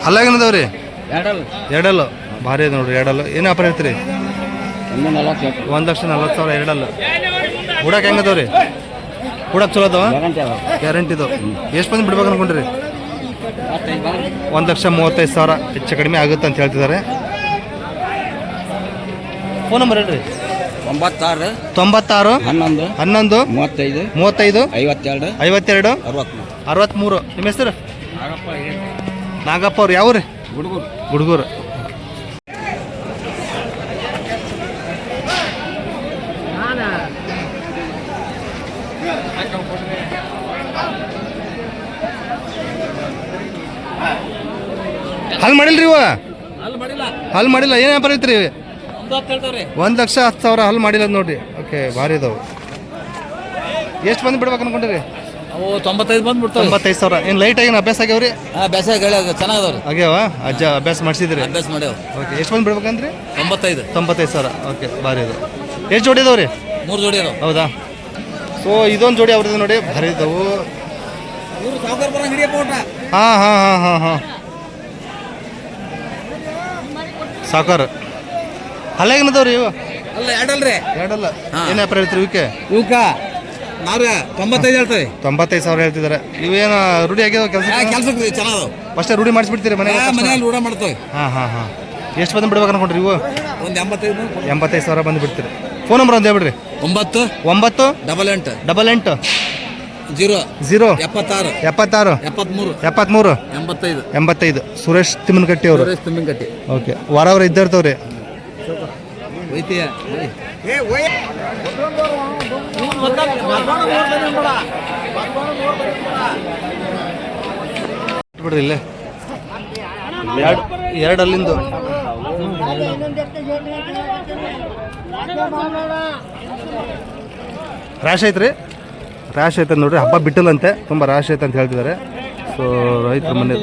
ಹಲ್ಲಾಗೇನದವ್ರಿ ಎರಡಲ್ಲ ಎರಡಲ್ಲು ಭಾರಿ ಇದೆ ನೋಡ್ರಿ ಎರಡಲ್ಲು ಏನು ವ್ಯಾಪಾರ ಹೇಳ್ತೀರಿ 1,40,000 ಎರಡಲ್ಲು ಹುಡಕ್ಕೆ ಹೆಂಗದವ್ರಿ ಹುಡಕ್ಕೆ ಚಲೋ ಅದಾವ ಗ್ಯಾರಂಟಿದು ಎಷ್ಟು ಮಂದಿ ಬಿಡ್ಬೇಕು ಅನ್ಕೊಂಡ್ರಿ 1,35,000 ಹೆಚ್ಚು ಕಡಿಮೆ ಆಗುತ್ತೆ ಅಂತ ಹೇಳ್ತಿದ್ದಾರೆ ಫೋನ್ ನಂಬರ್ ಹೇಳ್ರಿ 96 96 11 11 35 52 52 63 ನಿಮ್ಮ ಹೆಸರು ನಾಗಪ್ಪ ಅವ್ರು ಯಾವ್ರಿ ಗುಡ್ಗೂರು ಹಲ್ ಮಾಡಿಲ್ರಿ ಇವ ಹಲ್ ಮಾಡಿಲ್ಲ ಏನು ವ್ಯಾಪಾರ ಐತ್ರಿ 1,10,000 ಹಲ್ ಮಾಡಿಲ್ಲ ನೋಡ್ರಿ ಓಕೆ ಭಾರಿ ಇದಾವೆ ಎಷ್ಟು ಮಂದಿ ಬಿಡ್ಬೇಕು ಅನ್ಕೊಂಡ್ರಿ ಅವು 95 ಬಂದು ಬಿಡ್ತಾವೆ 95,000 ಏನು ಲೈಟ್ ಆಗಿ ಅಭ್ಯಾಸ ಆಗ್ಯಾವ್ರಿ ಬೇಸ ಚೆನ್ನಾಗದವ್ರಿ ಆಗ್ಯಾವ ಅಜ್ಜ ಅಭ್ಯಾಸ ಮಾಡಿಸಿದ್ರಿ ಅಭ್ಯಾಸ ಮಾಡ್ಯಾವ ಓಕೆ ಎಷ್ಟು ಮಂದಿ ಬಿಡ್ಬೇಕಂದ್ರಿ 95,000 ಓಕೆ ಭಾರಿ ಇದು ಎಷ್ಟು ಜೋಡಿ ಇದಾವ್ರಿ 3 ಜೋಡಿ ಅದಾವ ಹೌದಾ ಸೊ ಇದೊಂದು ಜೋಡಿ ಅವ್ರದ್ದು ನೋಡಿ ಭಾರಿ ಇದಾವು ಹಾಂ ಹಾಂ ಹಾಂ ಹಾಂ ಹಾಂ ಸಾಕಾರ ಹಲ್ಲಾಗೇನದವ್ರಿ ಇವು ಅಲ್ಲ ಎರಡಲ್ರಿ ಎರಡಲ್ಲ ಏನು ವ್ಯಾಪಾರ ಹೇಳ್ತೀರಿ ಇವಕ್ಕೆ ಇವಕ್ಕ ನಾವೇ 95 ಹೇಳ್ತೇವೆ 95,000 ಹೇಳ್ತಿದ್ದಾರೆ ಇವೇನು ರೂಢಿ ಆಗ್ಯಾವ ಕೆಲ್ಸಕ್ಕೆ ಚೆನ್ನಾಗದಾವ ಅಷ್ಟೇ ರೂಢಿ ಮಾಡಿಸ್ಬಿಡ್ತೀರಿ ಮನೆಯಲ್ಲಿ ರೂಢ ಮಾಡ್ತೇವೆ ಹಾಂ ಹಾಂ ಹಾಂ ಎಷ್ಟು ಬಂದು ಬಿಡ್ಬೇಕು ಅನ್ಕೊಂಡ್ರಿ ಇವು ಒಂದು 85,000 ಬಂದು ಬಿಡ್ತೀರಿ ಫೋನ್ ನಂಬರ್ ಒಂದು ಹೇಳ್ಬಿಡ್ರಿ 9 9 8 8 0 0 76 76 73 75 85 85 ಸುರೇಶ್ ತಿಮ್ಮನಕಟ್ಟಿ ಅವರು ತುಂಬಿನಕಟ್ಟಿ ಓಕೆ ವಾರ ಇದ್ದಿರ್ತವ್ರಿ ಒಯ್ತೀಯ ಬಿಡ್ರಿ ಇಲ್ಲೇ ಎರಡು ಅಲ್ಲಿಂದು ರಾಶಿ ಐತ್ರಿ ರಾಶಿ ಐತೆ ನೋಡ್ರಿ ಹಬ್ಬ ಬಿಟ್ಟಲ್ಲಂತೆ ತುಂಬ ರಾಶಿ ಐತೆ ಅಂತ ಹೇಳ್ತಿದ್ದಾರೆ ಸೊ ರೈತರು ಮನೆ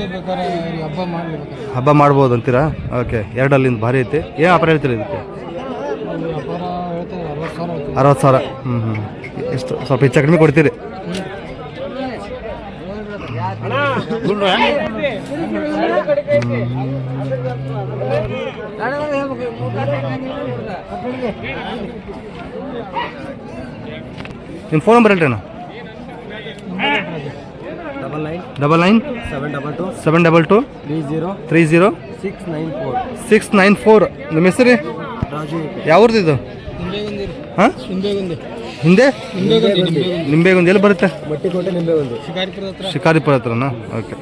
ಹಬ್ಬ ಮಾಡ್ಬೋದು ಅಂತೀರಾ ಓಕೆ ಎರಡು ಅಲ್ಲಿಂದ ಭಾರಿ ಐತಿ ಏನು ವ್ಯಾಪಾರ ಹೇಳ್ತೀರಿ ಇದಕ್ಕೆ 60,000 ಎಷ್ಟು ಸ್ವಲ್ಪ ಹೆಚ್ಚು ಕಡಿಮೆ ಕೊಡ್ತೀರಿ ನಿಮ್ಮ ಫೋನ್ ನಂಬರ್ ಹೇಳ್ರಿ ಅಣ್ಣ 99 722 30 694 ನಿಮ್ಮ ಹೆಸರು ಯಾವ್ದು ಇದು ಹಾಂ ಹಿಂದೆ ನಿಂಬೆಗುಂದಿ ಎಲ್ಲಿ ಬರುತ್ತೆ ಶಿಕಾರಿಪುರ ಹತ್ರನಾ ಓಕೆ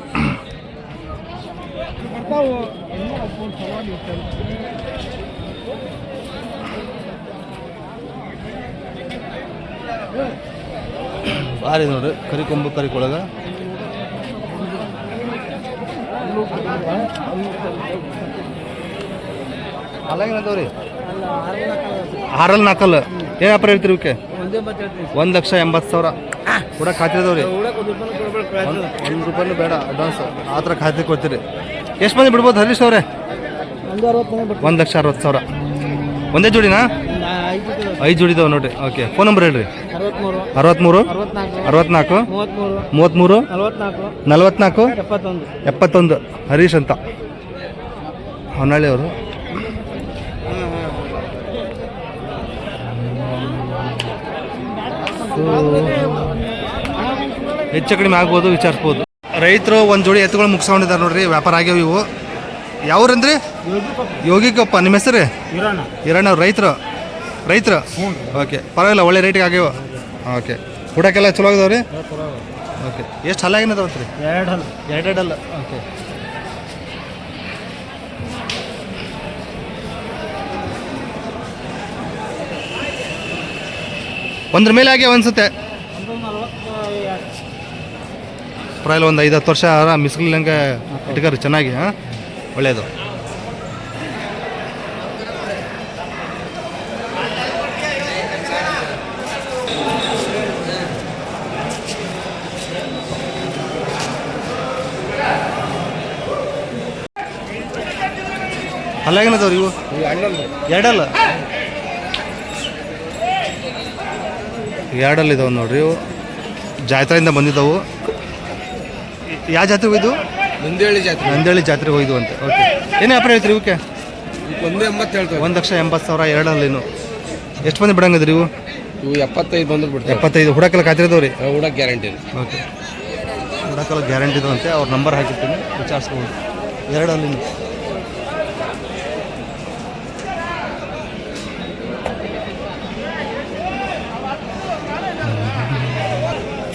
ಭಾರಿ ನೋಡ್ರಿ ಕರಿಕೊಂಬು ಕರಿಕೊಳಗ ಅಲ್ಲಾಗೇನದವ್ರಿ 6 ಏನು ವ್ಯಾಪಾರ ಹೇಳ್ತೀರಿ ಇವಕ್ಕೆ 1,80,000 ಕೂಡ ಖಾತ್ರಿ ಅದಾವ್ರಿ ₹1 ಬೇಡ ಅಡ್ವಾನ್ಸ್ ಆ ಥರ ಖಾತ್ರಿ ಕೊಡ್ತೀರಿ ಎಷ್ಟು ಮಂದಿ ಬಿಡ್ಬೋದು ಹರೀಶ್ ಅವರೇ 1,60,000 ಒಂದೇ ಜೋಡಿನಾ 5 ಜೋಡಿ ಇದಾವೆ ನೋಡ್ರಿ ಓಕೆ ಫೋನ್ ನಂಬರ್ ಹೇಳ್ರಿ 63 64 33 44 71 ಹರೀಶ್ ಅಂತ ಹೊನ್ನಾಳಿ ಅವರು ಹೆಚ್ಚು ಕಡಿಮೆ ಆಗ್ಬೋದು ವಿಚಾರಿಸ್ಬೋದು ರೈತರು ಒಂದು ಜೋಡಿ ಎತ್ತುಗಳು ಮುಗಿಸ್ಕೊಂಡಿದ್ದಾರೆ ನೋಡ್ರಿ ವ್ಯಾಪಾರ ಆಗ್ಯಾವ ಇವು ಯಾವ್ರಂದ್ರಿ ಯೋಗಿಕೊಪ್ಪ ನಿಮ್ಮ ಹೆಸರು ಹಿರಣ್ಣವ್ರು ರೈತರು ಓಕೆ ಪರವಾಗಿಲ್ಲ ಒಳ್ಳೆ ರೇಟಿಗೆ ಆಗ್ಯಾವ ಓಕೆ ಹುಡಕ್ಕೆಲ್ಲ ಚಲೋ ಆಗಿದಾವ್ರಿ ಓಕೆ ಎಷ್ಟು ಹಲ್ಲಾಗಿನದವತ್ರಿ ಎರಡಲ್ಲ ಓಕೆ ಒಂದ್ರ ಮೇಲೆ ಆಗ್ಯಾವ ಅನ್ಸುತ್ತೆ ಪರವಾಗಿಲ್ಲ ಒಂದು 5-10 ವರ್ಷ ಮಿಸ್ಲಿಲ್ಲಂಗೆ ಇಟ್ಕರಿ ಚೆನ್ನಾಗಿ ಹಾಂ ಒಳ್ಳೆಯದು ಅಲ್ಲಾಗೇನದವ್ರಿ ಇವು ಎರಡಲ್ಲ ಇದಾವೆ ನೋಡ್ರಿ ಇವು ಜಾತ್ರೆಯಿಂದ ಬಂದಿದ್ದವು ಯಾವ ಜಾತ್ರೆ ಇದು ನಂದೇಳಿ ಜಾತ್ರೆ ನಂದೇಳಿ ಜಾತ್ರೆಗೆ ಹೋಯ್ದು ಅಂತೆ. ಓಕೆ, ಏನೇ ವ್ಯಾಪಾರ ಹೇಳ್ತೀರಿ ಇವಕ್ಕೆ? ಒಂದೇ 80 ಹೇಳ್ತಾರೆ. 1,80,000 ಎರಡಲ್ಲಿನು. ಎಷ್ಟು ಮಂದಿ ಬಿಡಂಗದ್ರಿ ಇವು? ಇವು 75 ಬಂದ್ರೆ ಬಿಡ್ತಾರೆ. 75 ಹುಡಕಲ್ಲ ಖಾತ್ರಿದವ್ರಿ? ಹುಡಕ್ ಗ್ಯಾರಂಟಿ. ಓಕೆ, ಹುಡಕಲ್ಲ ಗ್ಯಾರಂಟಿ ಇದು ಅಂತೆ. ಅವ್ರ ನಂಬರ್ ಹಾಕಿರ್ತೀನಿ, ವಿಚಾರಿಸ್ಬೋದು. ಎರಡಲ್ಲಿನು.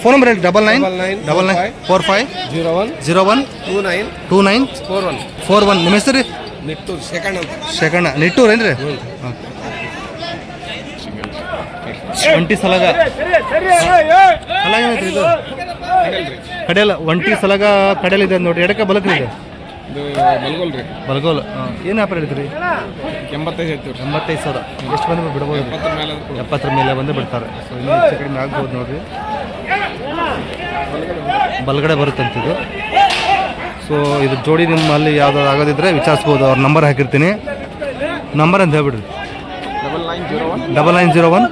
ಫೋನ್ ನಂಬರ್ ಹೇಳಿ. 9945012941. ನಿಮ್ಮ ಹೆಸರು ರೀ? ನಿಟ್ಟೂರು ಸೆಕೆಂಡ್ ಅಂತ. ಶೇಖಣ್ಣ ನಿಟ್ಟೂರು ಏನ್ರಿ? ಒಂಟಿ ಸಲಗ ಏನೈತ್ರಿ ಇದು? ಕಡೆಯಲ್ಲ ಒಂಟಿ ಸಲಗ ಕಡೆಯಲ್ಲಿದೆ ನೋಡ್ರಿ. ಎಡಕ್ಕೆ ಬಲಕ್ರಿ ಇದೆ? ಬಲ್ಗೋಲ್. ಏನು ವ್ಯಾಪಾರ ಹೇಳಿದ್ರಿ? 85,000. ಎಷ್ಟು ಬಂದು ಬಿಡ್ಬೋದು? 70 ಮೇಲೆ ಬಂದು ಬಿಡ್ತಾರೆ. ಸೊ ಇನ್ನೂ ಹೆಚ್ಚು ಕಡಿಮೆ ಆಗ್ಬೋದು ನೋಡ್ರಿ. ಬಲಗಡೆ ಬರುತ್ತಂತಿದು. ಸೊ ಇದು ಜೋಡಿ ನಿಮ್ಮಲ್ಲಿ ಯಾವ್ದಾದ್ರು ಆಗೋದಿದ್ರೆ ವಿಚಾರಿಸ್ಬೋದು. ಅವ್ರ ನಂಬರ್ ಹಾಕಿರ್ತೀನಿ. ನಂಬರ್ ಅಂತ ಹೇಳ್ಬಿಡ್ರಿ. 9901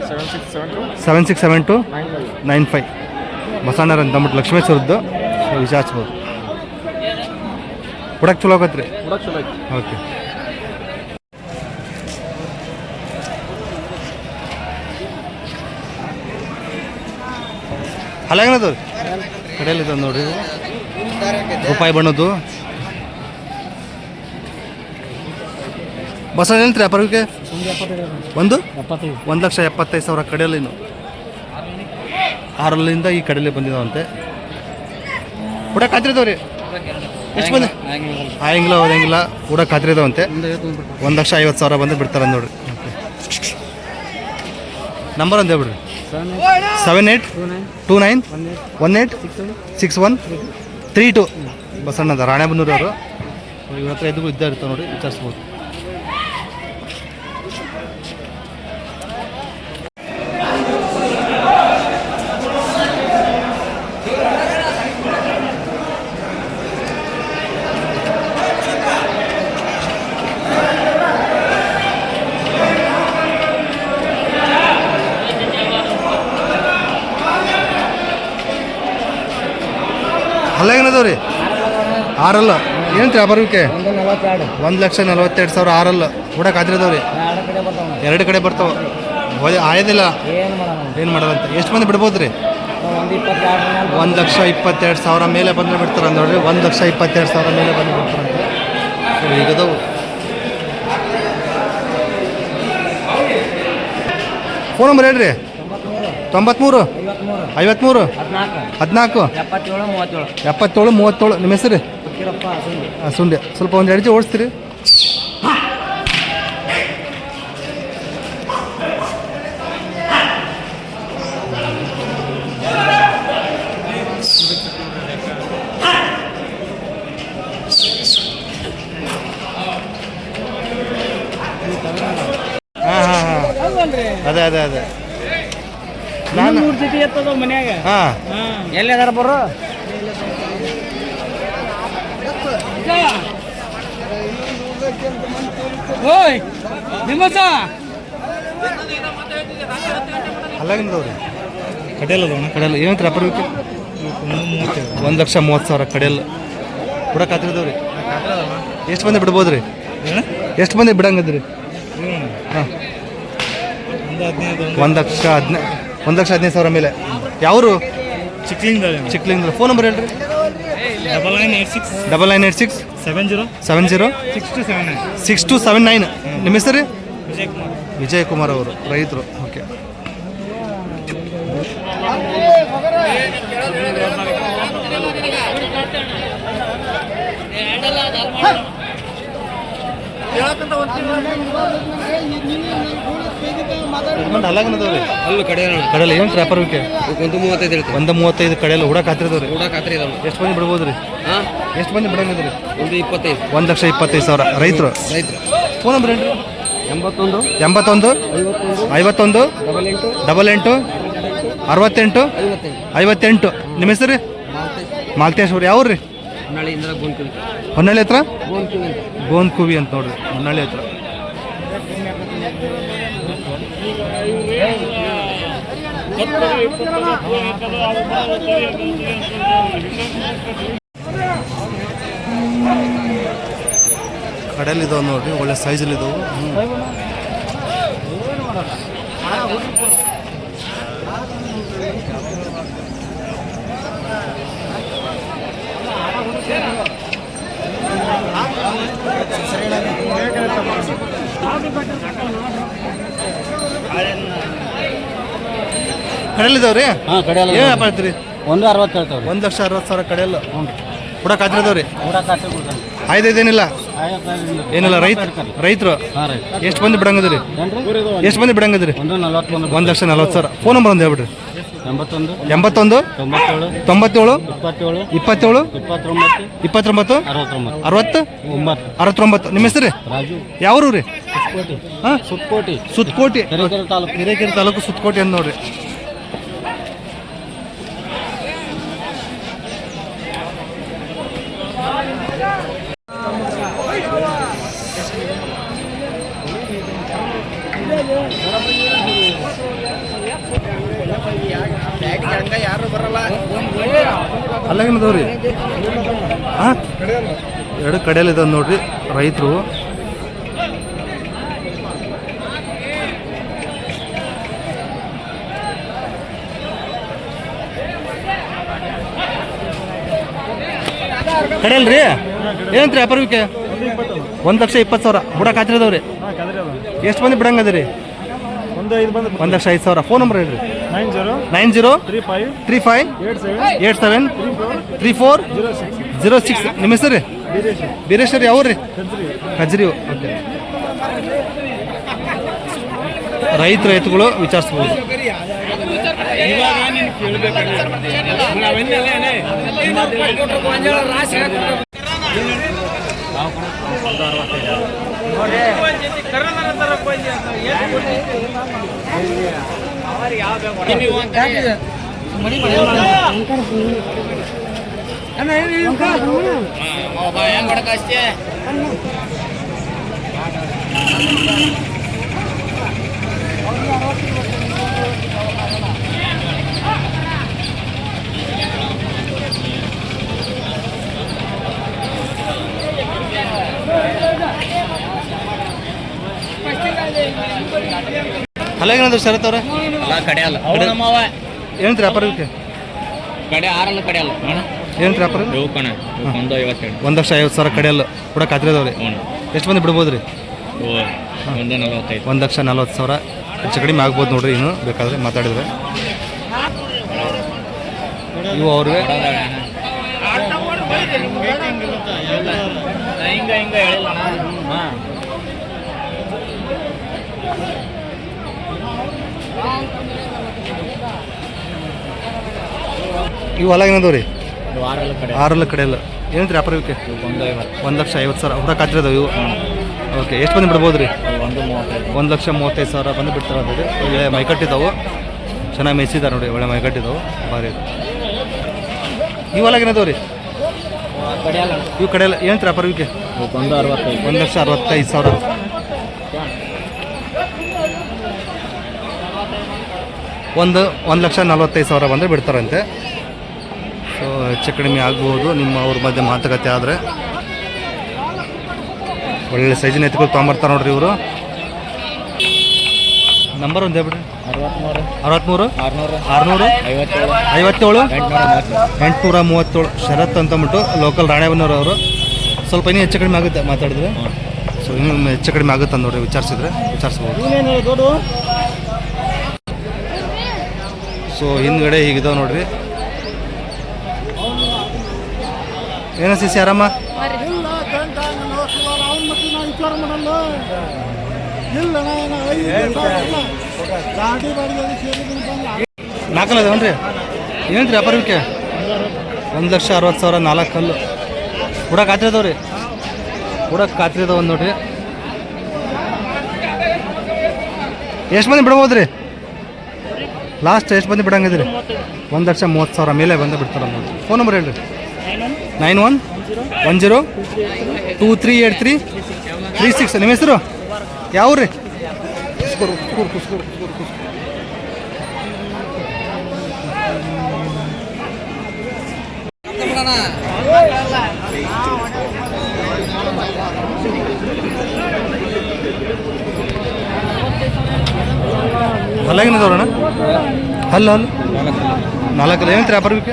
767295. ಬಸಣ್ಣರ ಅಂತ ಅಂದ್ಬಿಟ್ಟು ಲಕ್ಷ್ಮೇಶ್ವರದ್ದು. ಸೊ ವಿಚಾರಿಸ್ಬೋದು. ಹುಡಕ್ ಚಲೋ ಆಗತ್ರಿ? ಓಕೆ. ಹಲಾಗನದು ಕಡೆಯಲ್ಲಿದೆ ನೋಡ್ರಿ. ರೂಪಾಯಿ ಬಣ್ಣದ್ದು ಬಸ್ ಹೇಳ್ತೀರಿ ವ್ಯಾಪಾರಕ್ಕೆ? 1,75,000 ಕಡೆಯಲ್ಲಿನು. 6ರಿಂದ ಈ ಕಡೆಯಲ್ಲಿ ಬಂದಿದ್ದಾವಂತೆ. ಹುಡ ಖಾತ್ರಿದವ್ರಿ? ಎಷ್ಟು ಬಂದು ಆಯಂಗಿಲ್ಲ ಹೋದಂಗಿಲ್ಲ. ಕೂಡ ಖಾತ್ರಿದಾವಂತೆ. 1,50,000 ಬಂದು ಬಿಡ್ತಾರೆ ನೋಡ್ರಿ. ನಂಬರ್ ಅಂತ ಹೇಳ್ಬಿಡ್ರಿ. 7829186132. ಬಸಣ್ಣದ ರಾಣೆಬೆನ್ನೂರು ಅವರು. ಇವ್ರ ಹತ್ರ ಎದ್ದು ಇದ್ದೇ ಇರ್ತಾವೆ ನೋಡಿ, ವಿಚಾರಿಸ್ಬೋದು. ಅಲ್ಲ ಏನದವ್ರಿ? 6 ಏನಂತ್ರಿ ವ್ಯಾಪಾರಕ್ಕೆ? 1,42,000 6 ಕೂಡ ಖಾತ್ರಿದವ್ರಿ? ಎರಡು ಕಡೆ ಬರ್ತಾವ. ಆಯೋದಿಲ್ಲ ಏನು ಮಾಡೋದಂತ. ಎಷ್ಟು ಮಂದಿ ಬಿಡ್ಬೋದು ರೀ? 1,22,000 ಮೇಲೆ ಬಂದರೆ ಬಿಡ್ತಾರೆ ನೋಡ್ರಿ. 1,22,000 ಮೇಲೆ ಬಂದು ಬಿಡ್ತಾರಂತೆ. ಈಗದವು ಫೋನ್ ನಂಬರ್ ಹೇಳ್ರಿ. 93 53 14 77 37. ನಿಮ್ಮ ಹೆಸರು? ಸುಂಡೆ. ಸ್ವಲ್ಪ ಒಂದು ಅಡಿಕೆ ಓಡಿಸ್ತೀರಿ? ಅದೇ ನಾನು ಮನ್ಯಾಗ. ಎಲ್ಲಿ ಅದಾರ ಬರೋ? ಅಲ್ಲಾಗಿಂದವ್ರಿ ಕಡೆಯಲ್ಲ ಏನಂತ ವ್ಯಾಪಾರಕ್ಕೆ? 1,30,000 ಕಡೆಯಲ್ಲ ಕೂಡ ಖಾತ್ರಿದವ್ರಿ? ಎಷ್ಟು ಮಂದಿ ಬಿಡ್ಬೋದು ರೀ? ಎಷ್ಟು ಮಂದಿ ಬಿಡಂಗದ್ರಿ? ಹಾಂ, 1,15,000 ಮೇಲೆ. ಯಾವರು? ಚಿಕ್ಲಿಂದ. ಫೋನ್ ನಂಬರ್ ಹೇಳ್ರಿ. 9986 70 6279. ನಿಮ್ಮ ಹೆಸರು? ವಿಜಯ್ ಕುಮಾರ್ ಅವರು, ರೈತರು. ಓಕೆ. ಅಲ್ಲೂ ಕಡೆಯಲ್ಲ ಏನು ವ್ಯಾಪಾರಕ್ಕೆ? 1,35 ಕಡೆಯಲ್ಲ ಹುಡ ಖಾತ್ರಿದವ್ರಿ? ಎಷ್ಟು ಮಂದಿ ಬಿಡ್ಬೋದು ರೀ? ಎಷ್ಟು ಮಂದಿ ಬಿಡಂಗಿದ್ರಿ? 1,25,000 ರೈತರು. ಫೋನ್ ನಂಬರ್ ಹೇಳ್ರಿ. 81 51 88 68 58. ನಿಮ್ಮ ಹೆಸರು? ಮಾಲ್ತೇಶ್ವರಿ. ಯಾವ್ರು ರೀ? ಹೊನ್ನಳ್ಳಿ ಹತ್ರ ಗೋನ್ಕುವಿ ಅಂತ ನೋಡ್ರಿ. ಹೊನ್ನಳ್ಳಿ ಹತ್ರ. ಕಡೆಯಲ್ಲಿ ಇದಾವೆ ನೋಡ್ರಿ, ಒಳ್ಳೆ ಸೈಜಲ್ಲಿ ಇದಾವೆ. ಕಡೆಯಲ್ಲಿ ಇದಾವ್ರಿ. ಹಾಂ ಕಡೆಯಲ್ಲ ಏನು ವ್ಯಾಪಾರ ಐತ್ರಿ? 160 ಹೇಳ್ತಾವ್ರಿ. 1,60,000 ಕಡೆಯಲ್ಲ. ಹ್ಞೂ ಕೂಡ ಕಾತಿರದವ್ರಿ. ಊಟ ಕಾಸೆ ಕೊಡ್ತಾನೆ. ಏನಿಲ್ಲ ಏನಿಲ್ಲ. ರೈತರು ಹಾಂ ರೈಟ್. ಎಷ್ಟು ಮಂದಿ ಬಿಡಂಗದ್ರಿ? ಎಷ್ಟು ಮಂದಿ ಬಿಡಂಗದ್ರಿ? 141 1,40,000. ಫೋನ್ ನಂಬರ್ ಒಂದು ಹೇಳ್ಬಿಡ್ರಿ. 81 81 97 97 27 27 29 29 69 60 69. ನಿಮ್ಮ ಹೆಸರು ರಾಜು ಯಾವ್ರು ರೀ? ಸುತ್ಕೋಟಿ. ಹಾಂ, ಸುತ್ಕೋಟಿ ಸುತ್ಕೋಟಿ. ಹಿರೇಕೆರೆ ತಾಲೂಕು. ಹಿರೇಕೆರೆ ತಾಲೂಕು ಸುತ್ಕೋಟಿ ಅಂತ ನೋಡ್ರಿ. ಯಾರು ಬರಲ್ಲ. ಅಲ್ಲಾಗೇನದವ್ರಿ? ಹಾಂ, ಎರಡು ಕಡೆಯಲ್ಲಿ ಇದಾವೆ ನೋಡ್ರಿ ರೈತರು. ಕಡೆಯಲ್ರಿ ಏನಂತ್ರಿ ವ್ಯಾಪಾರಕ್ಕೆ? 1,20,000 ಬುಡ ಕಾತಿರದವ್ರಿ. ಎಷ್ಟು ಮಂದಿ ಬಿಡಂಗದ್ರಿ? 1,05,000. ಫೋನ್ ನಂಬರ್ ಹೇಳ್ರಿ. 90 35 87 34 06. ನಿಮ್ಮ ಹೆಸರು? ಬೀರೇಶ್ವರಿ. ಯಾವ್ರಿ? ಕಜ್ರಿ. ಓಕೆ. ರೈತರ ಎತ್ತುಗಳು ವಿಚಾರಿಸ್ಬೋದು. ಅಲ್ಲಾಗೇನಂದ್ರೆ ಶರತ್ ಅವ್ರೆ? ಕಡೆಯಲ್ಲ ಏನಂತ್ರಿ ವ್ಯಾಪಾರಕ್ಕೆ? ಕಡೆ ಆರಲ್ಲ ಕಡೆಯಲ್ಲ ಏನಂತ್ರಿ ವ್ಯಾಪಾರ? 1,50,000 ಕಡೆಯಲ್ಲ ಕೂಡ ಕಾತಿರದವ್ರಿ. ಎಷ್ಟು ಮಂದಿ ಬಿಡ್ಬೋದು ರೀ? 1,40,000. ಹೆಚ್ಚು ಕಡಿಮೆ ಆಗ್ಬೋದು ನೋಡ್ರಿ. ಇನ್ನು ಬೇಕಾದ್ರೆ ಮಾತಾಡಿದ್ರೆ ಇವು ಅವ್ರಿಗೆ ಇವು ಅಲ್ಲಾಗೇನದವ್ರಿ? 6 ಕಡೆಯಲ್ಲ. ಏನಂತ್ರಿ ವ್ಯಾಪಾರಕ್ಕೆ? 1,50,000 ಕೂಡ ಕಾತಿರದವು ಇವು. ಓಕೆ. ಎಷ್ಟು ಮಂದಿ ಬಿಡ್ಬೋದು ರೀ? 1,35,000 ಬಂದು ಬಿಡ್ತಾರೆ ಅಂತೇಳಿ. ಒಳ್ಳೆ ಮೈಕಟ್ಟಿದ್ದಾವೆ, ಚೆನ್ನಾಗಿ ಮೆಸಿದಾರೆ ನೋಡಿ. ಒಳ್ಳೆ ಮೈಕಟ್ಟಿದ್ದಾವೆ, ಭಾರಿ. ಇವೆಲ್ಲಾಗೇನದವು ರೀ? ಇವು ಕಡೆಯಲ್ಲ. ಏನಂತ್ರಿ ವ್ಯಾಪಾರಕ್ಕೆ? 1,65,000. 1,40,000 ಬಂದರೆ ಬಿಡ್ತಾರಂತೆ. ಸೊ ಹೆಚ್ಚು ಕಡಿಮೆ ಆಗ್ಬೋದು ನಿಮ್ಮ ಅವ್ರ ಮಧ್ಯೆ ಮಾತುಕತೆ ಆದರೆ. ಒಳ್ಳೆ ಸೈಜಿನ ಎತ್ತುಗಳು ತೊಗೊಂಬರ್ತಾರೆ ನೋಡ್ರಿ ಇವರು. ನಂಬರ್ ಒಂದು ಹೇಳ್ಬಿಡ್ರಿ. 63 600 57 837. ಶರತ್ ಅಂತಂದ್ಬಿಟ್ಟು ಲೋಕಲ್ ರಾಣೆಬೆನ್ನೂರು ಅವರು. ಸ್ವಲ್ಪ ಇನ್ನೂ ಹೆಚ್ಚು ಕಡಿಮೆ ಆಗುತ್ತೆ ಮಾತಾಡಿದ್ರೆ. ಸೊ ಇನ್ನೂ ಹೆಚ್ಚು ಕಡಿಮೆ ಆಗುತ್ತೆ ನೋಡ್ರಿ, ವಿಚಾರಿಸ್ಬೋದು. ಸೊ ಹಿಂದ್ಗಡೆ ಹೀಗಿದಾವೆ ನೋಡ್ರಿ. ಏನನ್ಸಿ ಆರಾಮ? ನಾಲ್ಕಲ್ಲ ಅದೇವನ್ರಿ? ಏನಂತ್ರಿ ವ್ಯಾಪಾರಕ್ಕೆ? 1,60,000 4 ಕಲ್ಲು ಕೂಡ ಕಾತಿರದವ್ರಿ. ಕೂಡ ಕಾತಿರದವ ಒಂದು ನೋಡ್ರಿ. ಎಷ್ಟು ಮಂದಿ ಬಿಡ್ಬೋದು ರೀ? ಲಾಸ್ಟ್ ಎಷ್ಟು ಮಂದಿ ಬಿಡಂಗಿದ್ರಿ? 1,30,000 ಮೇಲೆ ಬಂದು ಬಿಡ್ತಾರೆ ನೋಡಿ. ಫೋನ್ ನಂಬರ್ ಹೇಳ್ರಿ. 9110 2383 36. ನಿಮ್ಮ ಹೆಸರು ಯಾವ ರೀ? ಹಲ್ಲಾಗಿನದವ್ರಣ್ಣ ಹಲ್ಲು ಹಲ್ಲು 4 ಹಲ್ಲು ಏನಂತೀರಿ ವ್ಯಾಪಾರಕ್ಕೆ?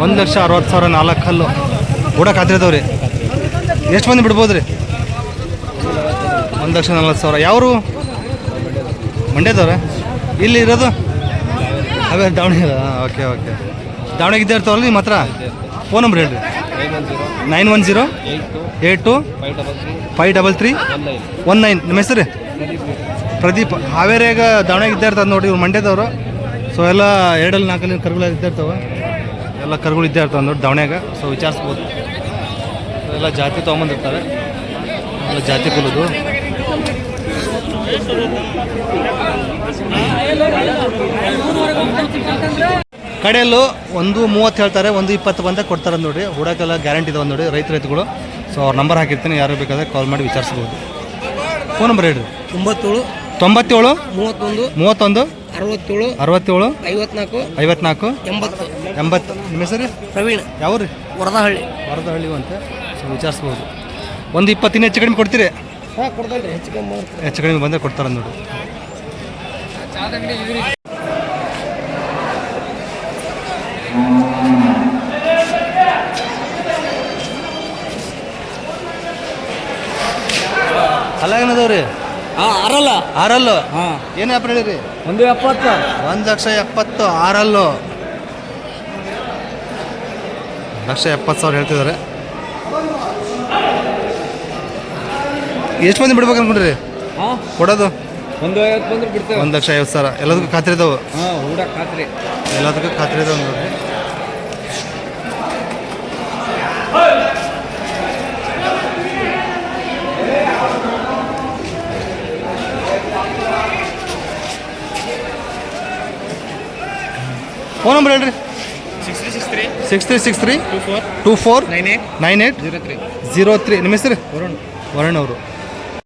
1,60,000 4 ಹಲ್ಲು ಕೂಡ ಖಾತ್ರಿದವ್ರಿ. ಎಷ್ಟು ಮಂದಿ ಬಿಡ್ಬೋದು ರೀ? 1,40,000. ಯಾವರು? ಮಂಡ್ಯದವ್ರ? ಇಲ್ಲಿ ಇರೋದು ಅವೇ ದಾವಣಗೆರೆ. Okay okay. ದಾವಣಗೆರೆ ಇದ್ದೇ ಇರ್ತಾವಲ್ಲ ನಿಮ್ಮ ಹತ್ರ? ಫೋನ್ ನಂಬರ್ ಹೇಳ್ರಿ. 9108253319. ನಿಮ್ಮ ಹೆಸರು? ಪ್ರದೀಪ್. ಹಾವೇರಿಯಾಗ ದಾವಣಗೆರೆ ಇದ್ದೇ ಇರ್ತದೆ ನೋಡಿ, ಇವ್ರು ಮಂಡ್ಯದವರು. ಸೊ ಎಲ್ಲ 2-4 ಕರುಗಳು ಇದ್ದೇ ಇರ್ತಾವೆ, ಎಲ್ಲ ಕರುಗಳು ಇದ್ದೇ ಇರ್ತಾವೆ ನೋಡಿ ದಾವಣೆಯಾಗ. ಸೊ ವಿಚಾರಿಸ್ಬೋದು. ಎಲ್ಲ ಜಾತಿ ತೊಗೊಂಬಂದಿರ್ತಾರೆ, ಎಲ್ಲ ಜಾತಿ ಕುಲದು. ಕಡೆಯಲ್ಲೂ 1:30 ಹೇಳ್ತಾರೆ, 1:20 ಬಂದ ಕೊಡ್ತಾರೆ ನೋಡಿರಿ. ಹುಡಕ್ಕೆಲ್ಲ ಗ್ಯಾರಂಟಿ ಇದಾವೆ ನೋಡಿ ರೈತರುಗಳು. ಸೊ ಅವ್ರ ನಂಬರ್ ಹಾಕಿರ್ತೀನಿ, ಯಾರು ಬೇಕಾದ್ರೆ ಕಾಲ್ ಮಾಡಿ ವಿಚಾರಿಸ್ಬೋದು. ಫೋನ್ ನಂಬರ್ ಹೇಳ್ರಿ. 97 97 31 31 67 67 54 54 80. 80. ನಿಮ್ಮ ಹೆಸರು? ಪ್ರವೀಣ್. ಯಾವ ರೀ? ವರದಹಳ್ಳಿ. ವರದಹಳ್ಳಿ ಅಂತ. ಸೊ ವಿಚಾರಿಸ್ಬೋದು. 1:20 ಹೆಚ್ಚು ಕಡಿಮೆ ಕೊಡ್ತೀರಿ? ಹಾಂ ಕೊಡ್ತೇನೆ, ಹೆಚ್ಚು ಕಮ್ಮಿ ಮಾಡ್ತೀನಿ. ಹೆಚ್ಚು ಕಡಿಮೆ ಬಂದರೆ ಕೊಡ್ತಾರೆ ನೋಡಿ. ಹಲ್ಲಾಗನದವ್ರಿ? ಹಾಂ ಆರಲ್ಲ. ಆರಲ್ಲು? ಹಾಂ. ಏನು ವ್ಯಾಪಾರ ಹೇಳಿರಿ? 170. 1,70,000 ಆರಲ್ಲು. 1,70,000 ಹೇಳ್ತಿದ್ದಾರೆ. ಎಷ್ಟು ಮಂದಿ ಬಿಡ್ಬೇಕು ಅನ್ಕೊಂಡ್ರಿ ಹಾಂ ಕೊಡೋದು? 150 ಬಂದ್ರೆ ಬಿಡ್ತೇವೆ. 1,50,000. ಎಲ್ಲದಕ್ಕೂ ಖಾತ್ರಿ ಇದಾವೆ? ಹಾಂ ಹೂಡ ಖಾತ್ರಿ. ಎಲ್ಲದಕ್ಕೂ ಖಾತ್ರಿ ಇದಾವೆ ನೋಡ್ರಿ. ಫೋನ್ ನಂಬರ್ ಹೇಳ್ರಿ. 6363 24 98 03. ನಿಮ್ಮ ಹೆಸರು? ವರುಣ್ ಅವರು.